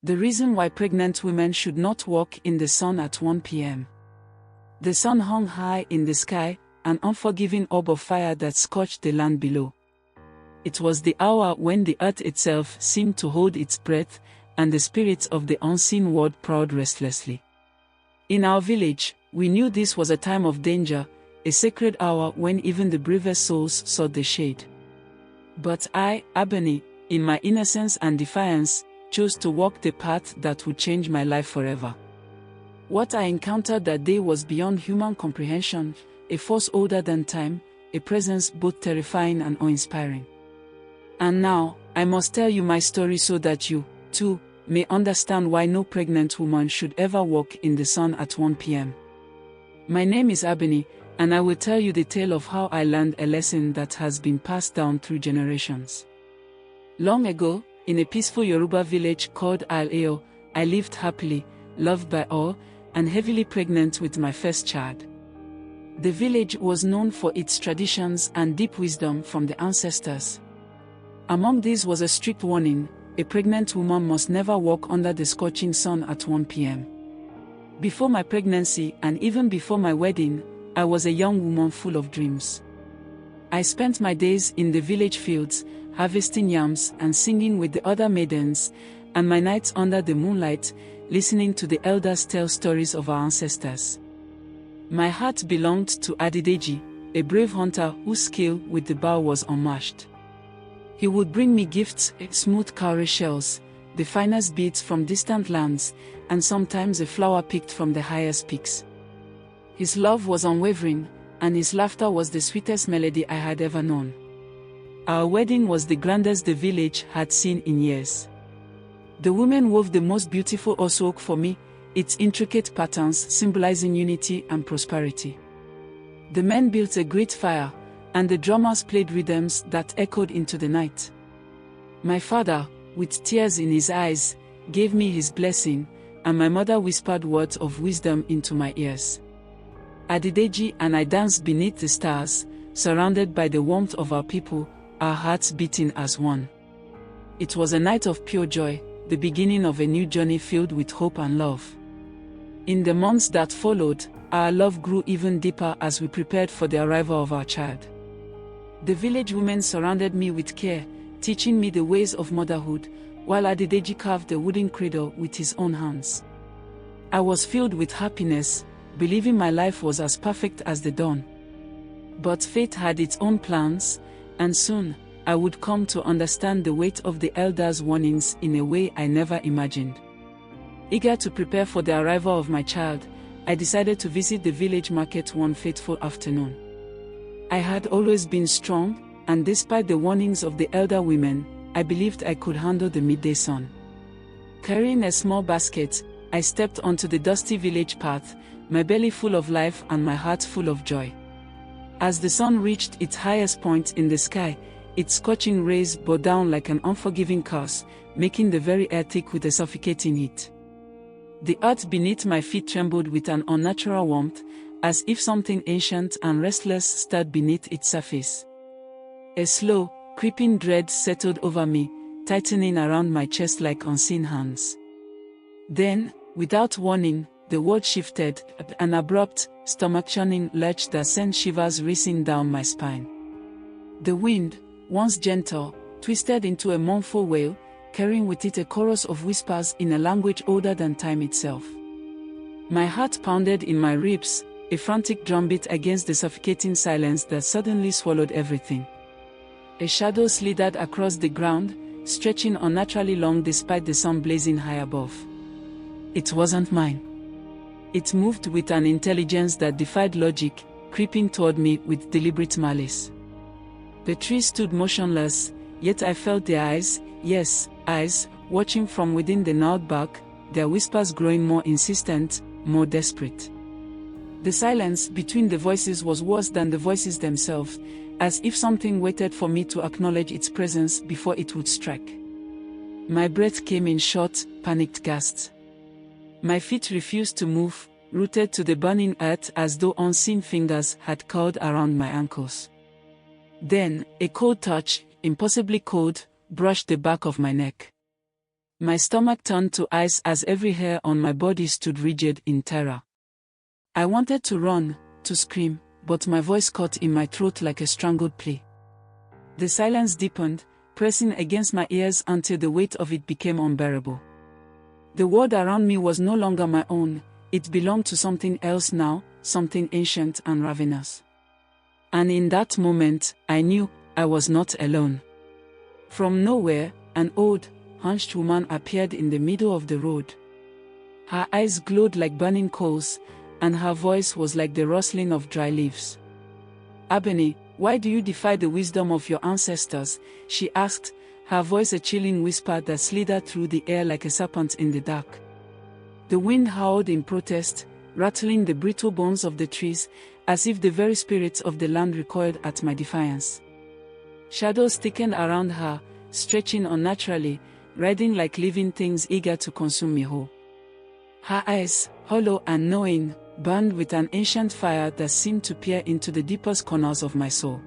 The reason why pregnant women should not walk in the sun at 1 p.m. The sun hung high in the sky, an unforgiving orb of fire that scorched the land below. It was the hour when the earth itself seemed to hold its breath, and the spirits of the unseen world prowled restlessly. In our village, we knew this was a time of danger, a sacred hour when even the bravest souls sought the shade. But I, Ebony, in my innocence and defiance, chose to walk the path that would change my life forever. What I encountered that day was beyond human comprehension, a force older than time, a presence both terrifying and awe-inspiring. And now, I must tell you my story so that you, too, may understand why no pregnant woman should ever walk in the sun at 1 p.m. My name is Ebony, and I will tell you the tale of how I learned a lesson that has been passed down through generations. Long ago, in a peaceful Yoruba village called Al-Eo, I lived happily, loved by all, and heavily pregnant with my first child. The village was known for its traditions and deep wisdom from the ancestors. Among these was a strict warning: a pregnant woman must never walk under the scorching sun at 1 p.m. Before my pregnancy and even before my wedding, I was a young woman full of dreams. I spent my days in the village fields, harvesting yams and singing with the other maidens, and my nights under the moonlight, listening to the elders tell stories of our ancestors. My heart belonged to Adedeji, a brave hunter whose skill with the bow was unmatched. He would bring me gifts, smooth cowrie shells, the finest beads from distant lands, and sometimes a flower picked from the highest peaks. His love was unwavering, and his laughter was the sweetest melody I had ever known. Our wedding was the grandest the village had seen in years. The women wove the most beautiful osok for me, its intricate patterns symbolizing unity and prosperity. The men built a great fire, and the drummers played rhythms that echoed into the night. My father, with tears in his eyes, gave me his blessing, and my mother whispered words of wisdom into my ears. Adedeji and I danced beneath the stars, surrounded by the warmth of our people, our hearts beating as one. It was a night of pure joy, the beginning of a new journey filled with hope and love. In the months that followed, our love grew even deeper as we prepared for the arrival of our child. The village women surrounded me with care, teaching me the ways of motherhood, while Adedeji carved a wooden cradle with his own hands. I was filled with happiness, believing my life was as perfect as the dawn. But fate had its own plans, and soon, I would come to understand the weight of the elders' warnings in a way I never imagined. Eager to prepare for the arrival of my child, I decided to visit the village market one fateful afternoon. I had always been strong, and despite the warnings of the elder women, I believed I could handle the midday sun. Carrying a small basket, I stepped onto the dusty village path, my belly full of life and my heart full of joy. As the sun reached its highest point in the sky, its scorching rays bore down like an unforgiving curse, making the very air thick with a suffocating heat. The earth beneath my feet trembled with an unnatural warmth, as if something ancient and restless stirred beneath its surface. A slow, creeping dread settled over me, tightening around my chest like unseen hands. Then, without warning, the world shifted, an abrupt, stomach-churning lurch that sent shivers racing down my spine. The wind, once gentle, twisted into a mournful wail, carrying with it a chorus of whispers in a language older than time itself. My heart pounded in my ribs, a frantic drumbeat against the suffocating silence that suddenly swallowed everything. A shadow slithered across the ground, stretching unnaturally long despite the sun blazing high above. It wasn't mine. It moved with an intelligence that defied logic, creeping toward me with deliberate malice. The trees stood motionless, yet I felt their eyes, yes, eyes, watching from within the gnarled bark, their whispers growing more insistent, more desperate. The silence between the voices was worse than the voices themselves, as if something waited for me to acknowledge its presence before it would strike. My breath came in short, panicked gasps. My feet refused to move, rooted to the burning earth as though unseen fingers had curled around my ankles. Then, a cold touch, impossibly cold, brushed the back of my neck. My stomach turned to ice as every hair on my body stood rigid in terror. I wanted to run, to scream, but my voice caught in my throat like a strangled plea. The silence deepened, pressing against my ears until the weight of it became unbearable. The world around me was no longer my own, it belonged to something else now, something ancient and ravenous. And in that moment, I knew I was not alone. From nowhere, an old, hunched woman appeared in the middle of the road. Her eyes glowed like burning coals, and her voice was like the rustling of dry leaves. "Abeni, why do you defy the wisdom of your ancestors?" she asked, her voice a chilling whisper that slithered through the air like a serpent in the dark. The wind howled in protest, rattling the brittle bones of the trees, as if the very spirits of the land recoiled at my defiance. Shadows thickened around her, stretching unnaturally, riding like living things eager to consume me whole. Her eyes, hollow and knowing, burned with an ancient fire that seemed to peer into the deepest corners of my soul.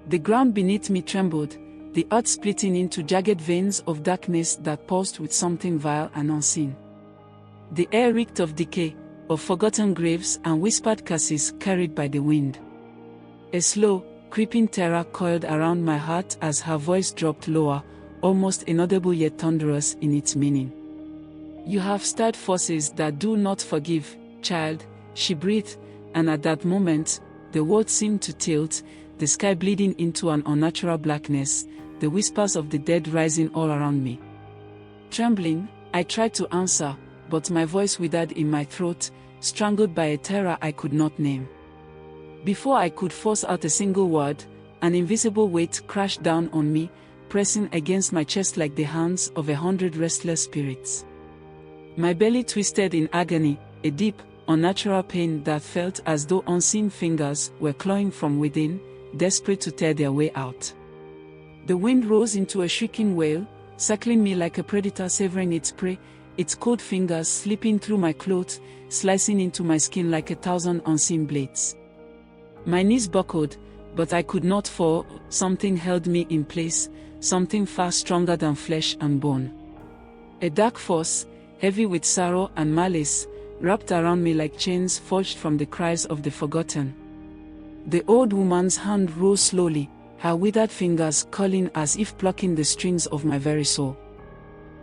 The ground beneath me trembled, the earth splitting into jagged veins of darkness that pulsed with something vile and unseen. The air reeked of decay, of forgotten graves and whispered curses carried by the wind. A slow, creeping terror coiled around my heart as her voice dropped lower, almost inaudible yet thunderous in its meaning. "You have stirred forces that do not forgive, child," she breathed, and at that moment, the world seemed to tilt, the sky bleeding into an unnatural blackness, the whispers of the dead rising all around me. Trembling, I tried to answer, but my voice withered in my throat, strangled by a terror I could not name. Before I could force out a single word, an invisible weight crashed down on me, pressing against my chest like the hands of 100 restless spirits. My belly twisted in agony, a deep, unnatural pain that felt as though unseen fingers were clawing from within, desperate to tear their way out. The wind rose into a shrieking wail, circling me like a predator severing its prey, its cold fingers slipping through my clothes, slicing into my skin like 1,000 unseen blades. My knees buckled, but I could not fall. Something held me in place, something far stronger than flesh and bone. A dark force, heavy with sorrow and malice, wrapped around me like chains forged from the cries of the forgotten. The old woman's hand rose slowly, her withered fingers curling as if plucking the strings of my very soul.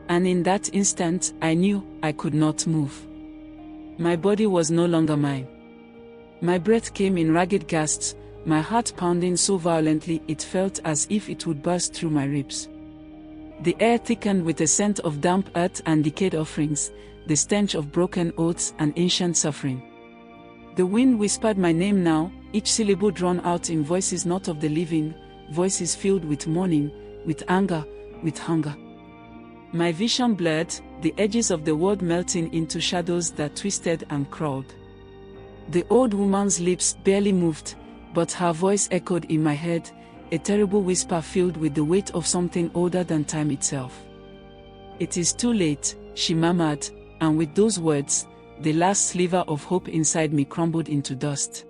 And in that instant, I knew I could not move. My body was no longer mine. My breath came in ragged gasps, my heart pounding so violently it felt as if it would burst through my ribs. The air thickened with a scent of damp earth and decayed offerings, the stench of broken oaths and ancient suffering. The wind whispered my name now, each syllable drawn out in voices not of the living, voices filled with mourning, with anger, with hunger. My vision blurred, the edges of the world melting into shadows that twisted and crawled. The old woman's lips barely moved, but her voice echoed in my head, a terrible whisper filled with the weight of something older than time itself. "It is too late," she murmured, and with those words, the last sliver of hope inside me crumbled into dust.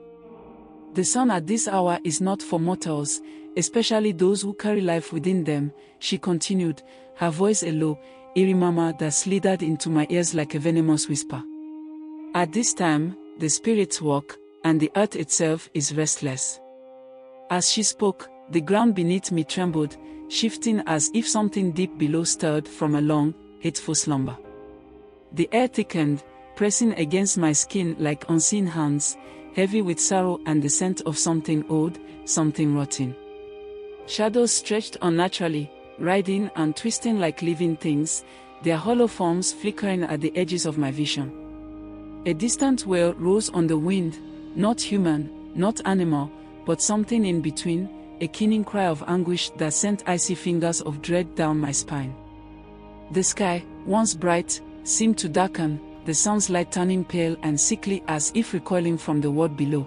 "The sun at this hour is not for mortals, especially those who carry life within them," she continued, her voice a low, eerie murmur that slithered into my ears like a venomous whisper. "At this time, the spirits walk, and the earth itself is restless." As she spoke, the ground beneath me trembled, shifting as if something deep below stirred from a long, hateful slumber. The air thickened, pressing against my skin like unseen hands, heavy with sorrow and the scent of something old, something rotten. Shadows stretched unnaturally, writhing and twisting like living things, their hollow forms flickering at the edges of my vision. A distant wail rose on the wind, not human, not animal, but something in between, a keening cry of anguish that sent icy fingers of dread down my spine. The sky, once bright, seemed to darken, the sun's light turning pale and sickly as if recoiling from the world below.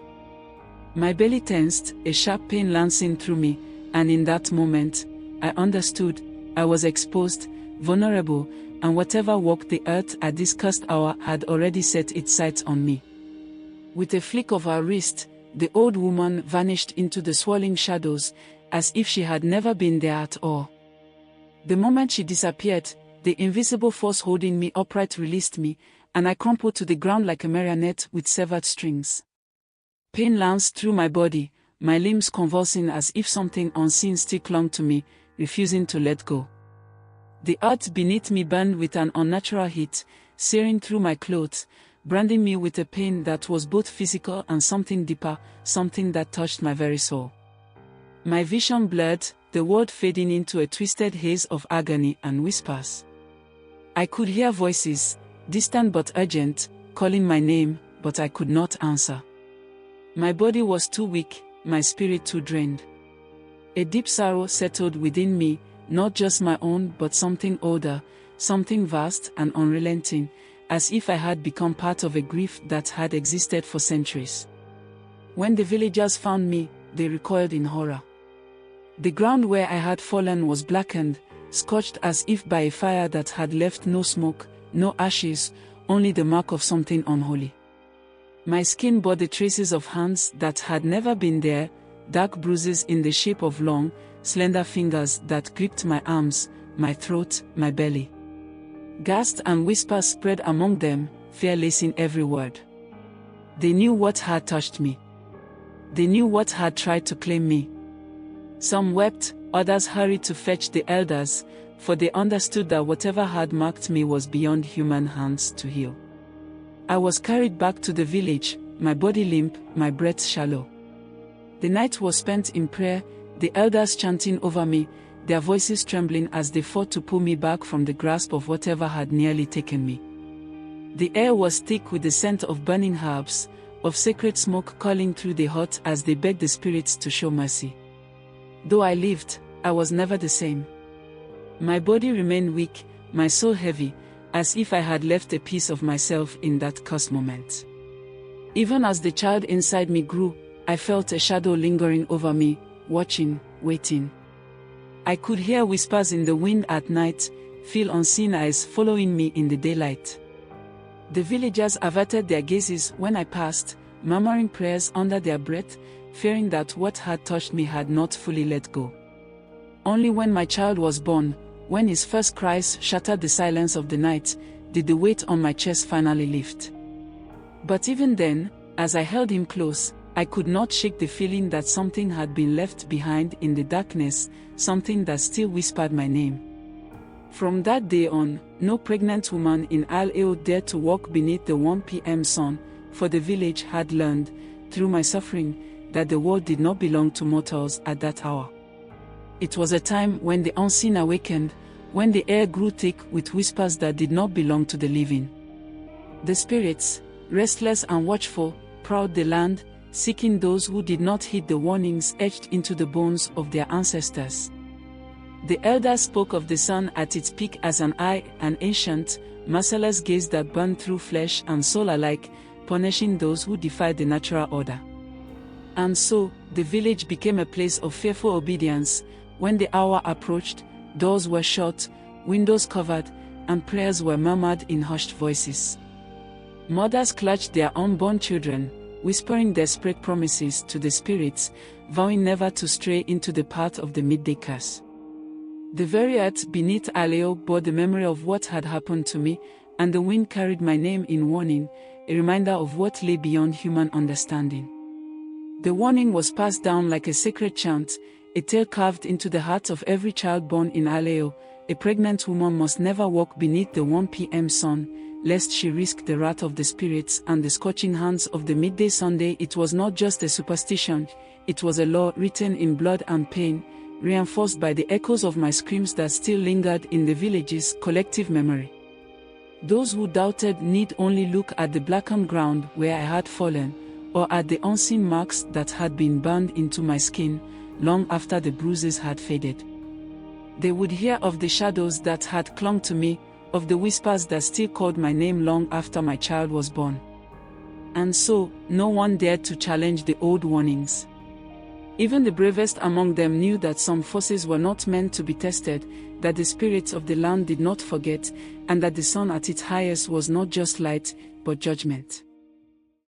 My belly tensed, a sharp pain lancing through me, and in that moment, I understood, I was exposed, vulnerable, and whatever walked the earth at this cursed hour had already set its sights on me. With a flick of her wrist, the old woman vanished into the swirling shadows, as if she had never been there at all. The moment she disappeared, The invisible force holding me upright released me, and I crumpled to the ground like a marionette with severed strings. Pain lanced through my body, my limbs convulsing as if something unseen still clung to me, refusing to let go. The earth beneath me burned with an unnatural heat, searing through my clothes, branding me with a pain that was both physical and something deeper, something that touched my very soul. My vision blurred, the world fading into a twisted haze of agony and whispers. I could hear voices, distant but urgent, calling my name, but I could not answer. My body was too weak, my spirit too drained. A deep sorrow settled within me, not just my own but something older, something vast and unrelenting, as if I had become part of a grief that had existed for centuries. When the villagers found me, they recoiled in horror. The ground where I had fallen was blackened, scorched as if by a fire that had left no smoke, no ashes, only the mark of something unholy. My skin bore the traces of hands that had never been there, dark bruises in the shape of long, slender fingers that gripped my arms, my throat, my belly. Gasps and whispers spread among them, fear lacing every word. They knew what had touched me. They knew what had tried to claim me. Some wept, others hurried to fetch the elders, for they understood that whatever had marked me was beyond human hands to heal. I was carried back to the village, my body limp, my breath shallow. The night was spent in prayer, the elders chanting over me, their voices trembling as they fought to pull me back from the grasp of whatever had nearly taken me. The air was thick with the scent of burning herbs, of sacred smoke curling through the hut as they begged the spirits to show mercy. Though I lived, I was never the same. My body remained weak, my soul heavy, as if I had left a piece of myself in that cursed moment. Even as the child inside me grew, I felt a shadow lingering over me, watching, waiting. I could hear whispers in the wind at night, feel unseen eyes following me in the daylight. The villagers averted their gazes when I passed, murmuring prayers under their breath, fearing that what had touched me had not fully let go. Only when my child was born, when his first cries shattered the silence of the night, did the weight on my chest finally lift. But even then, as I held him close, I could not shake the feeling that something had been left behind in the darkness, something that still whispered my name. From that day on, no pregnant woman in Al-Eo dared to walk beneath the 1 p.m. sun, for the village had learned, through my suffering, that the world did not belong to mortals at that hour. It was a time when the unseen awakened, when the air grew thick with whispers that did not belong to the living. The spirits, restless and watchful, prowled the land, seeking those who did not heed the warnings etched into the bones of their ancestors. The elders spoke of the sun at its peak as an ancient, merciless gaze that burned through flesh and soul alike, punishing those who defied the natural order. And so, the village became a place of fearful obedience. When the hour approached, doors were shut, windows covered, and prayers were murmured in hushed voices. Mothers clutched their unborn children, whispering desperate promises to the spirits, vowing never to stray into the path of the midday curse. The very earth beneath Al-Eo bore the memory of what had happened to me, and the wind carried my name in warning, a reminder of what lay beyond human understanding. The warning was passed down like a sacred chant, a tale carved into the heart of every child born in Al-Eo. A pregnant woman must never walk beneath the 1 p.m. sun, lest she risk the wrath of the spirits and the scorching hands of the midday Sunday. It was not just a superstition, it was a law written in blood and pain, reinforced by the echoes of my screams that still lingered in the village's collective memory. Those who doubted need only look at the blackened ground where I had fallen, or at the unseen marks that had been burned into my skin, long after the bruises had faded. They would hear of the shadows that had clung to me, of the whispers that still called my name long after my child was born. And so, no one dared to challenge the old warnings. Even the bravest among them knew that some forces were not meant to be tested, that the spirits of the land did not forget, and that the sun at its highest was not just light, but judgment.